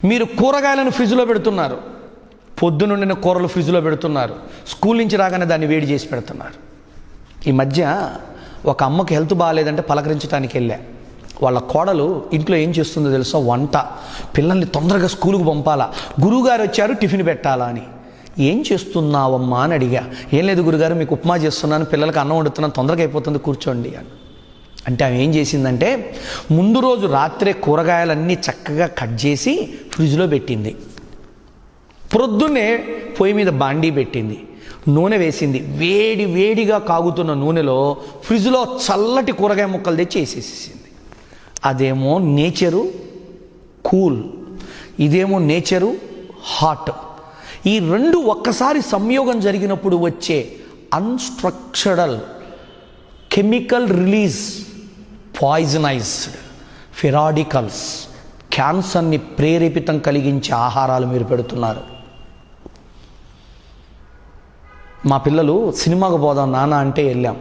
మీరు కూరగాయలను ఫ్రిడ్జ్లో పెడుతున్నారు, పొద్దునుండిన కూరలు ఫ్రిడ్జ్లో పెడుతున్నారు, స్కూల్ నుంచి రాగానే దాన్ని వేడి చేసి పెడుతున్నారు. ఈ మధ్య ఒక అమ్మకి హెల్త్ బాగాలేదంటే పలకరించడానికి వెళ్ళా. వాళ్ళ కోడలు ఇంట్లో ఏం చేస్తుందో తెలుసా, వంట. పిల్లల్ని తొందరగా స్కూలుకు పంపాలా, గురువుగారు వచ్చారు టిఫిన్ పెట్టాలా అని. ఏం చేస్తున్నావమ్మా అని అడిగా. ఏం లేదు గురుగారు, మీకు ఉప్మా చేస్తున్నాను, పిల్లలకి అన్నం వండుతున్నాను, తొందరగా అయిపోతుంది, కూర్చోండి అని. అంటే ఆమె ఏం చేసిందంటే ముందు రోజు రాత్రే కూరగాయలన్నీ చక్కగా కట్ చేసి ఫ్రిడ్జ్లో పెట్టింది. ప్రొద్దున్నే పొయ్యి మీద బాండీ పెట్టింది, నూనె వేసింది. వేడిగా కాగుతున్న నూనెలో ఫ్రిడ్జ్లో చల్లటి కూరగాయ ముక్కలు తెచ్చి వేసేసింది. అదేమో నేచరు కూల్, ఇదేమో నేచరు హాట్. ఈ రెండు ఒక్కసారి సంయోగం జరిగినప్పుడు వచ్చే అన్స్ట్రక్చరల్ కెమికల్ రిలీజ్, పాయిజనైజ్డ్ ఫెరాడికల్స్, క్యాన్సర్ని ప్రేరేపితం కలిగించే ఆహారాలు మీరు పెడుతున్నారు. మా పిల్లలు సినిమాకు పోదాం నాన్న అంటే వెళ్ళాం.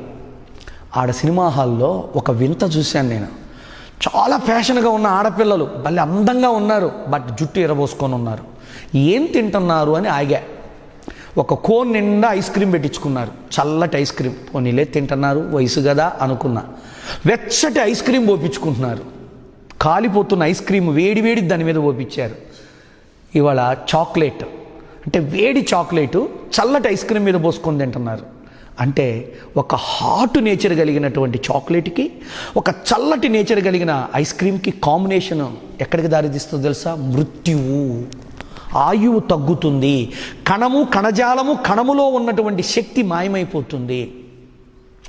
ఆడ సినిమా హాల్లో ఒక వింత చూశాను నేను. చాలా ఫ్యాషన్గా ఉన్న ఆడపిల్లలు భలే అందంగా ఉన్నారు, బట్ జుట్టు ఎరబోసుకొని ఉన్నారు. ఏం తింటున్నారు అని ఆగా. ఒక కోన్ నిండా ఐస్ క్రీమ్ పెట్టించుకున్నారు, చల్లటి ఐస్ క్రీమ్. పోనీలే తింటున్నారు, వయసు కదా అనుకున్నా. వెచ్చటి ఐస్ క్రీమ్ పోపించుకుంటున్నారు. కాలిపోతున్న ఐస్ క్రీమ్ వేడి దాని మీద పోపించారు. ఇవాళ చాక్లెట్ అంటే వేడి చాక్లెట్ చల్లటి ఐస్ క్రీమ్ మీద పోసుకొని తింటున్నారు. అంటే ఒక హాట్ నేచర్ కలిగినటువంటి చాక్లెట్కి ఒక చల్లటి నేచర్ కలిగిన ఐస్ క్రీమ్కి కాంబినేషన్ ఎక్కడికి దారితీస్తుందో తెలుసా? మృత్యువు, ఆయువు తగ్గుతుంది, కణజాలము కణములో ఉన్నటువంటి శక్తి మాయమైపోతుంది.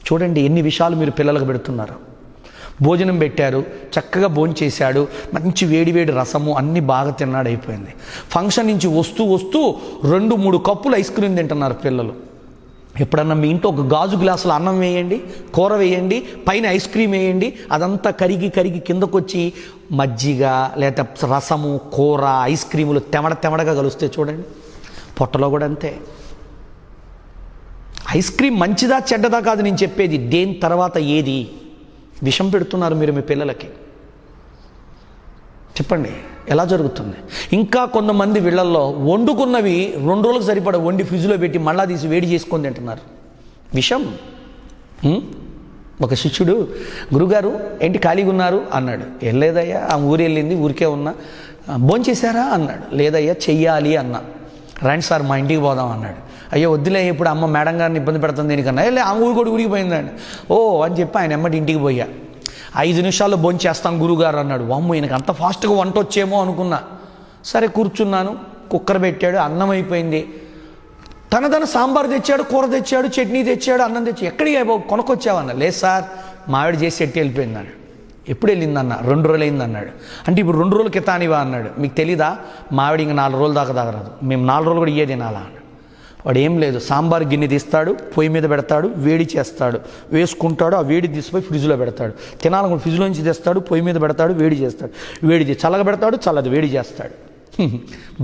చూడండి ఎన్ని విషయాలు మీరు పిల్లలకు పెడుతున్నారు. భోజనం పెట్టారు, చక్కగా భోంచేశాడు, మంచి వేడి రసము అన్నీ బాగా తిన్నాడు, అయిపోయింది. ఫంక్షన్ నుంచి వస్తూ 2-3 కప్పులు ఐస్ క్రీమ్ తింటున్నారు పిల్లలు. ఎప్పుడన్నా మీ ఇంట్లో ఒక గాజు గ్లాసులో అన్నం వేయండి, కూర వేయండి, పైన ఐస్ క్రీమ్ వేయండి, అదంతా కరిగి కిందకొచ్చి మజ్జిగ లేదా రసము, కూర, ఐస్ క్రీములు తెమడగా కలుస్తే చూడండి. పొట్టలో కూడా అంతే. ఐస్ క్రీమ్ మంచిదా చెడ్డదా కాదు నేను చెప్పేది, దేని తర్వాత ఏది విషం పెడుతున్నారు మీరు మీ పిల్లలకి? చెప్పండి, ఎలా జరుగుతుంది? ఇంకా కొంతమంది వీళ్ళల్లో వండుకున్నవి 2 రోజులకు సరిపడా వండి ఫ్రిడ్జ్లో పెట్టి మళ్ళా తీసి వేడి చేసుకొని తింటున్నారు. విషం. ఒక శిష్యుడు, గురుగారు ఏంటి ఖాళీగా ఉన్నారు అన్నాడు. ఏం లేదయ్యా, ఆ ఊరు వెళ్ళింది, ఊరికే ఉన్నా. భోంచేశారా అన్నాడు. లేదయ్యా చెయ్యాలి అన్నా. రండి సార్ మా ఇంటికి పోదాం అన్నాడు. అయ్యో వద్దులే, ఇప్పుడు అమ్మ మేడం గారిని ఇబ్బంది పెడుతుంది దీనికన్నా. లే ఆ ఊరు కూడా ఊరికిపోయిందండి. ఓ అని చెప్పి ఆయన ఎమ్మటి ఇంటికి పోయా. 5 నిమిషాల్లో భోంచేస్తాం గురుగారు అన్నాడు. వామ్మో, ఈయనకు అంత ఫాస్ట్గా వంట వచ్చేమో అనుకున్నా. సరే కూర్చున్నాను, కుక్కర్ పెట్టాడు, అన్నం అయిపోయింది. తన సాంబార్ తెచ్చాడు, కూర తెచ్చాడు, చట్నీ తెచ్చాడు, అన్నం తెచ్చాడు. ఎక్కడికి బాబు కొనుక్కొచ్చావన్నా? లేదు సార్ మావిడ చేసి ఎట్టి వెళ్ళిపోయిందన్నాడు. ఎప్పుడు వెళ్ళిందన్న? 2 రోజులు అయింది అన్నాడు. అంటే ఇప్పుడు 2 రోజుల క్రితానివా అన్నాడు. మీకు తెలీదా, మావిడ ఇంకా 4 రోజుల దాకా తాగరాదు, మేము 4 రోజులు కూడా ఇయ్యే తినాలా అన్నాడు. వాడు ఏం లేదు, సాంబార్ గిన్నె తీస్తాడు, పొయ్యి మీద పెడతాడు, వేడి చేస్తాడు, వేసుకుంటాడు, ఆ వేడి తీసిపోయి ఫ్రిడ్జ్లో పెడతాడు. తినాలనుకుంటే ఫ్రిడ్జ్లో నుంచి తెస్తాడు, పొయ్యి మీద పెడతాడు, వేడి చేస్తాడు, చల్లగా పెడతాడు, చల్లది వేడి చేస్తాడు.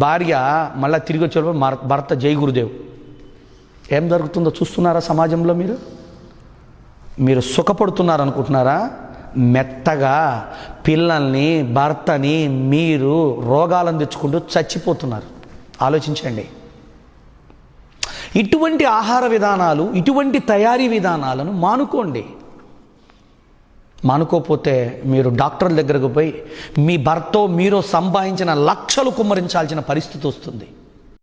భార్య మళ్ళీ తిరిగి వచ్చే భర్త జై గురుదేవ్. ఏం జరుగుతుందో చూస్తున్నారా సమాజంలో? మీరు సుఖపడుతున్నారు అనుకుంటున్నారా? మెత్తగా పిల్లల్ని, భర్తని మీరు రోగాలను తెచ్చుకుంటూ చచ్చిపోతున్నారు. ఆలోచించండి. ఇటువంటి ఆహార విధానాలు, ఇటువంటి తయారీ విధానాలను మానుకోండి. మానుకోకపోతే మీరు డాక్టర్ల దగ్గరకు పోయి మీ భర్తో మీరో సంపాదించిన లక్షలు కుమ్మరించాల్సిన పరిస్థితి వస్తుంది.